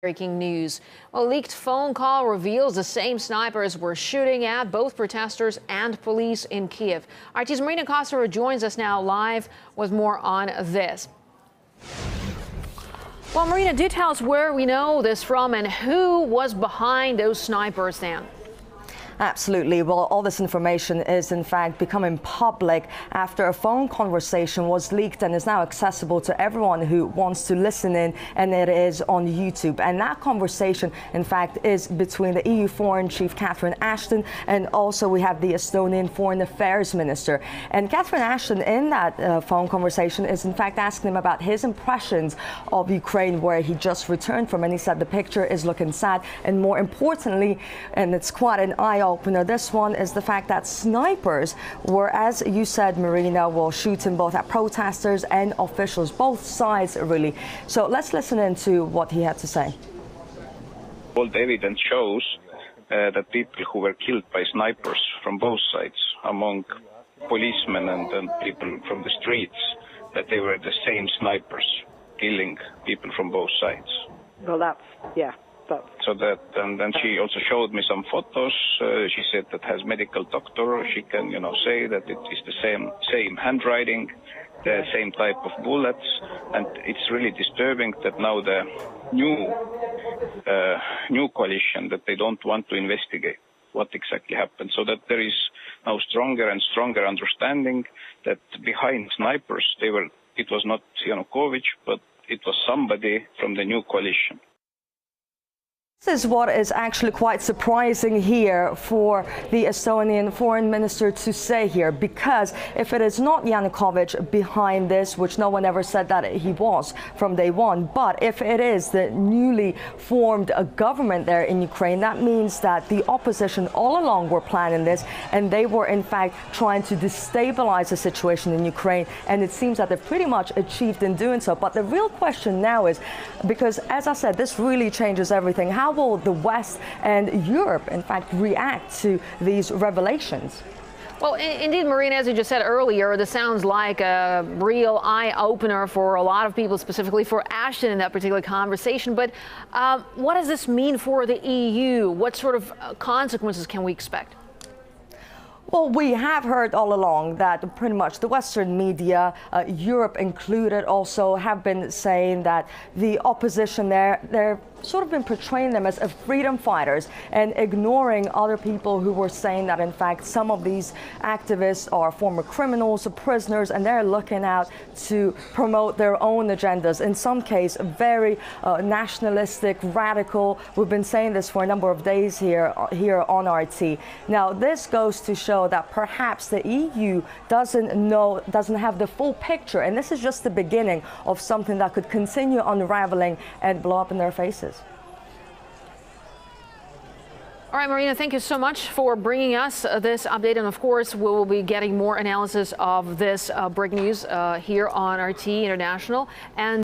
Breaking news. A leaked phone call reveals the same snipers were shooting at both protesters and police in Kiev. RT's Marina Kossova joins us now live with more on this. Well, Marina, do tell us where we know this from and who was behind those snipers then. Absolutely. Well, all this information is in fact becoming public after a phone conversation was leaked and is now accessible to everyone who wants to listen in, and it is on YouTube. And that conversation, in fact, is between the EU Foreign Chief Catherine Ashton and also we have the Estonian Foreign Affairs Minister. And Catherine Ashton in that phone conversation is in fact asking him about his impressions of Ukraine, where he just returned from, and he said the picture is looking sad, and more importantly, and it's quite an eye-opener, this one is the fact that snipers were, as you said, Marina, were shooting both at protesters and officials, both sides really. So let's listen into what he had to say. All the evidence shows that people who were killed by snipers from both sides, among policemen and people from the streets, that they were the same snipers killing people from both sides. Well, yeah. So that, and then she also showed me some photos. She said that has medical doctor. She can, say that it is the same handwriting, the same type of bullets, and it's really disturbing that now the new coalition, that they don't want to investigate what exactly happened. So that there is now stronger and stronger understanding that behind snipers it was not Yanukovych, but it was somebody from the new coalition. This is what is actually quite surprising here for the Estonian foreign minister to say here, because if it is not Yanukovych behind this, which no one ever said that he was from day one, but if it is the newly formed government there in Ukraine, that means that the opposition all along were planning this, and they were in fact trying to destabilize the situation in Ukraine, and it seems that they've pretty much achieved in doing so. But the real question now is, because as I said, this really changes everything. How will the West and Europe, in fact, react to these revelations? Well, indeed, Marina, as you just said earlier, this sounds like a real eye-opener for a lot of people, specifically for Ashton in that particular conversation. But what does this mean for the EU? What sort of consequences can we expect? Well, we have heard all along that pretty much the Western media, Europe included, also have been saying that the opposition they're sort of been portraying them as freedom fighters and ignoring other people who were saying that, in fact, some of these activists are former criminals or prisoners, and they're looking out to promote their own agendas. In some case, very nationalistic, radical. We've been saying this for a number of days here on RT. Now, this goes to show that perhaps the EU doesn't have the full picture, and this is just the beginning of something that could continue unraveling and blow up in their faces. All right, Marina, thank you so much for bringing us this update. And of course, we will be getting more analysis of this breaking news here on RT International. And